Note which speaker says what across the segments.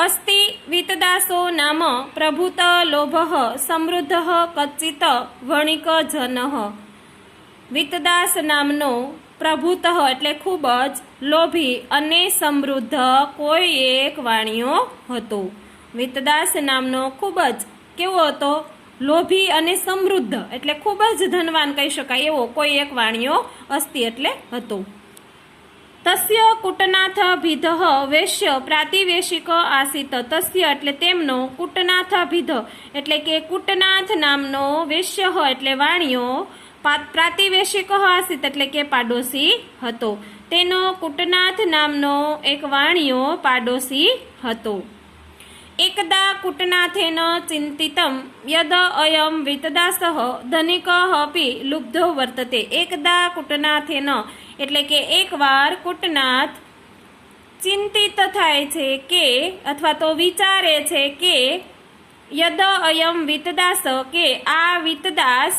Speaker 1: अस्ति वितदासो नाम प्रभुत लोभः समृद्धः कच्चित् वणिक जनः। वितदास नामनो प्रभुत એટલે ખૂબ જ લોભી અને સમૃદ્ધ કોઈ એક વાણિયો હતો। વિતદાસ નામનો ખૂબ જ કેવો હતો? લોભી અને સમૃદ્ધ એટલે ખૂબ જ ધનવાન કહી શકાય એવો કોઈ એક વાણિયો અસ્તિ એટલે હતો। તસ્ય કુટનાથ ભીધ વૈશ્ય પ્રાતિવેશિક આસિત। તસ્ય એટલે તેમનો, કુટનાથ ભીધ એટલે કે કુટનાથ નામનો, વૈશ્ય એટલે વાણિયો, પ્રાતિવેશિક આસિત એટલે કે પાડોશી હતો। તેનો કુટનાથ નામનો એક વાણિયો પાડોશી હતો। એકદા કુટનાથેન ચિંતિતમ યદ અયમ વિતદાસઃ ધનિકઃ અપી લુબ્ધો વર્તતે। એકદા કુટનાથેન એટલે કે એકવાર કુટનાથ ચિંતિત થાય છે કે અથવા તો વિચારે છે કે યદ અયમ વિતદાસ કે આ વિતદાસ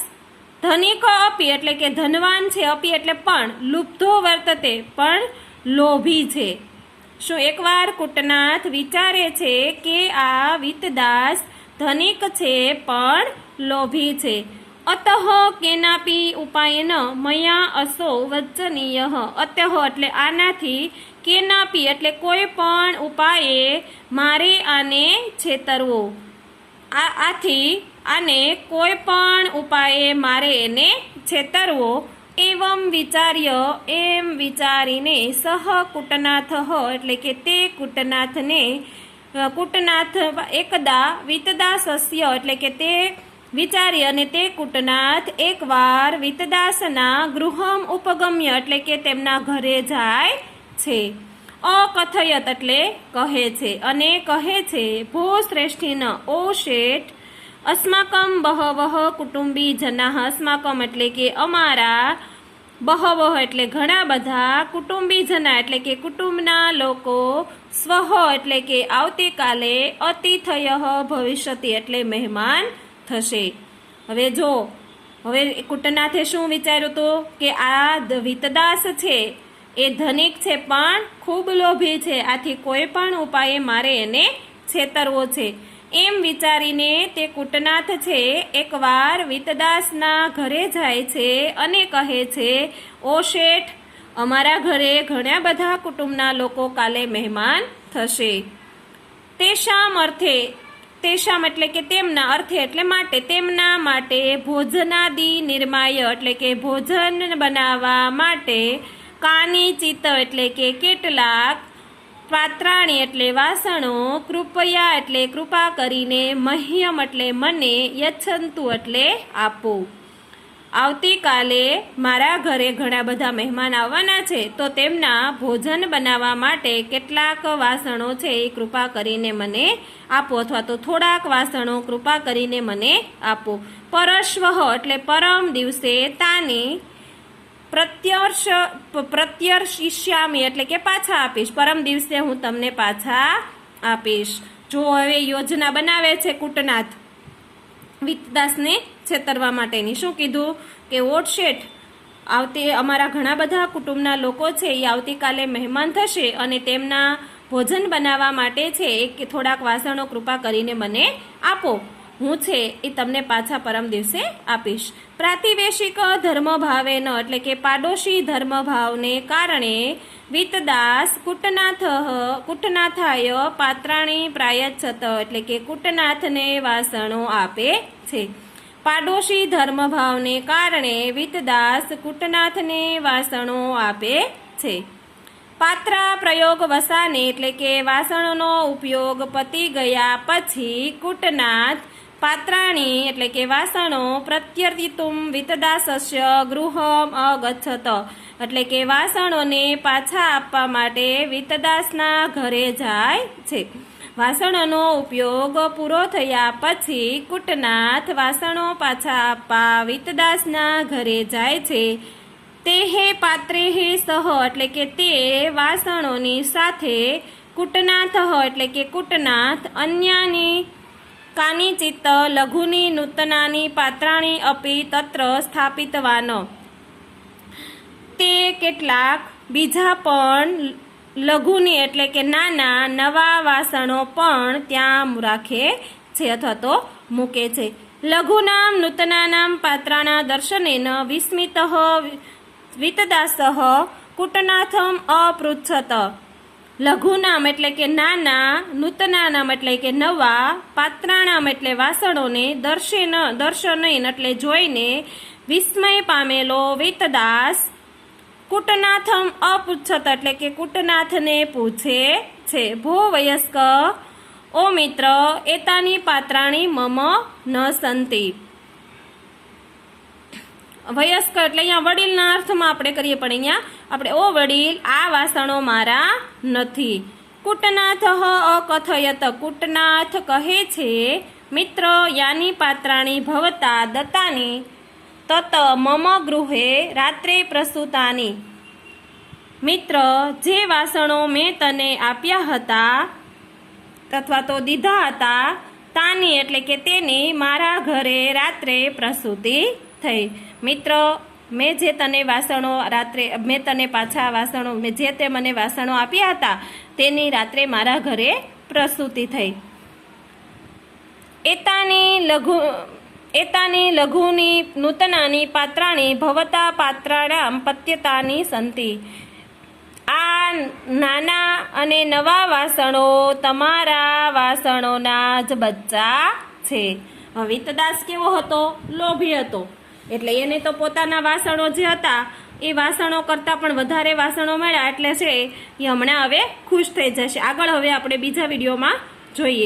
Speaker 1: ધનિક અપી એટલે કે ધનવાન છે, અપી એટલે પણ, લુબ્ધો વર્તતે પણ લોભી છે। શું એકવાર કુટનાથ વિચારે છે કે આ વિતદાસ ધનિક છે પણ લોભી છે। અતઃ કેનાપી ઉપાયેન મયા અસો વચનીયઃ। અતઃ એટલે આનાથી, કેનાપી એટલે કોઈ પણ ઉપાયે મારે આને છેતરવો, આથી આને કોઈ પણ ઉપાયે મારે એને છેતરવો। એવમ વિચાર્ય એમ વિચારીને સહ કુટનાથ એટલે કે તે કુટનાથને, કુટનાથ એકદા વિતદાસસ્ય એટલે કે તે વિચારી અને તે કુટનાથ એકવાર વિતદાસના ગૃહમ ઉપગમ્ય એટલે કે તેમના ઘરે જાય છે। અકથયત એટલે કહે છે અને કહે છે ભો શ્રેષ્ઠીન ઓ શેઠ અસ્માકમ બહવઃ કુટુંબી જનાઃ। અસ્માકમ એટલે કે અમારા, બહવઃ એટલે ઘણા બધા, કુટુંબી જના એટલે કે કુટુંબના લોકો, સ્વઃ એટલે કે આવતીકાલે, અતિથયઃ ભવિષ્યતિ એટલે મહેમાન થશે। હવે જો, હવે કુટનાથે શું વિચાર્યું હતું કે આ વિતદાસ છે એ ધનિક છે પણ ખૂબ લોભી છે, આથી કોઈ પણ ઉપાયે મારે એને છેતરવો છે। એમ વિચારીને તે કુટનાથ છે એકવાર વિતદાસના ઘરે જાય છે અને કહે છે ઓ શેઠ અમારા ઘરે ઘણા બધા કુટુંબના લોકો કાલે મહેમાન થશે। તેશામ અર્થે, તેશામ એટલે કે તેમના, અર્થે એટલે માટે, તેમના માટે, ભોજનાદિ નિર્માય એટલે કે ભોજન બનાવવા માટે, કાની ચિત્ત એટલે કે કેટલાક, પાત્રાણી એટલે વાસણો, કૃપયા એટલે કૃપા કરીને, મહ્યમ એટલે મને, યચ્છંતુ એટલે આપો। આવતીકાલે મારા ઘરે ઘણા બધા મહેમાન આવવાના છે તો તેમના ભોજન બનાવવા માટે કેટલાક વાસણો છે એ કૃપા કરીને મને આપો, અથવા તો થોડાક વાસણો કૃપા કરીને મને આપો। પરશ્વઃ એટલે પરમ દિવસે, તાની પ્રત્યર્શિષ્યામિ એટલે કે પાછા આપીશ, પરમ દિવસે હું તમને પાછા આપીશ। જો હવે યોજના બનાવે છે કુટનાથ વિતદાસને છેતરવા માટેની। શું કીધું કે ઓટ શેઠ અમારા ઘણા બધા કુટુંબના લોકો છે એ આવતીકાલે મહેમાન થશે અને તેમના ભોજન બનાવવા માટે છે એ થોડાક વાસણો કૃપા કરીને મને આપો, હું છે એ તમને પાછા પરમ દિવસે આપીશ। પ્રાતિવેશિક ધર્મ ભાવે ન એટલે કે પાડોશી ધર્મ ભાવને કારણે વિતદાસ કુટનાથાય પાત્રાણી પ્રાયચ્છત એટલે કે કુટનાથને વાસણો આપે છે। પાડોશી ધર્મ ભાવને કારણે વિતદાસ કુટનાથને વાસણો આપે છે। પાત્રા પ્રયોગ વસાને એટલે કે વાસણોનો ઉપયોગ પતી ગયા પછી કુટનાથ પાત્રાણી એટલે કે વાસણો પ્રત્યર્તિતુમ વિતદાસસ્ય ગૃહમ અગચ્છત એટલે કે વાસણોને પાછા આપવા માટે વિતદાસના ઘરે જાય છે। વાસણોનો ઉપયોગ પૂરો થયા પછી કુટનાથ વાસણો પાછા આપવા વિતદાસના ઘરે જાય છે। તે હે પાત્રે હે સહ એટલે કે તે વાસણોની સાથે, કુટનાથ એટલે કે કુટનાથ, અન્યાની કાનિચિત લઘુની નૂતનાની પાત્રાણી અપી તત્ર સ્થાપિતવાન, તે કેટલાક બીજા પણ લઘુની એટલે કે નાના નવા વાસણો પણ ત્યાં રાખે છે અથવા તો મૂકે છે. લઘુનામ નૂતનાનામ પાત્રાણા દર્શનેન વિસ્મિત વિતદાસ કુટનાથમ અપૃચ્છત. લઘુનામ એટલે કે નાના, નૂતનાનામ એટલે કે નવા, પાત્રાણામ એટલે વાસણોને, દર્શનેન એટલે જોઈને, વિસ્મય પામેલો વિતદાસ કુટનાથમ અપૃચ્છત એટલે કે કુટનાથને પૂછે છે. ભો વયસ્ક ઓ મિત્ર એતાની પાત્રાણી મમ ન સંતિ. વયસ્ક એટલે અહીંયા વડીલના અર્થમાં આપણે કરીએ, પણ અહીંયા આપણે ઓ વડીલ આ વાસણો મારા નથી. કુટનાથ અકથયત કુટનાથ કહે છે મિત્ર યાની પાત્રાણી ભવતા દત્તાની તત મમ ગૃહે રાત્રે પ્રસૂતાની. મિત્ર જે વાસણો મેં તને આપ્યા હતા અથવા તો દીધા હતા તાની એટલે કે તેની મારા ઘરે રાત્રે પ્રસૂતિ થઈ. મિત્ર મેં જે તને વાસણો રાત્રે મેં તને પાછા વાસણો જે તે મને વાસણો આપ્યા હતા તેની રાત્રે મારા ઘરે પ્રસૂતિ થઈ. એતાની લઘુની નૂતનાની પાત્રાણી ભવતા પાત્રાણામ પત્યતાની સંતિ. આ નાના અને નવા વાસણો તમારા વાસણોના જ બચ્ચા છે. હવે વિતદાસ કેવો હતો? લોભી હતો. એટલે એને તો પોતાના વાસણો જે હતા એ વાસણો કરતાં પણ વધારે વાસણો મળ્યા એટલે છે એ હમણાં હવે ખુશ થઈ જશે. આગળ હવે આપણે બીજા વિડીયોમાં જોઈએ.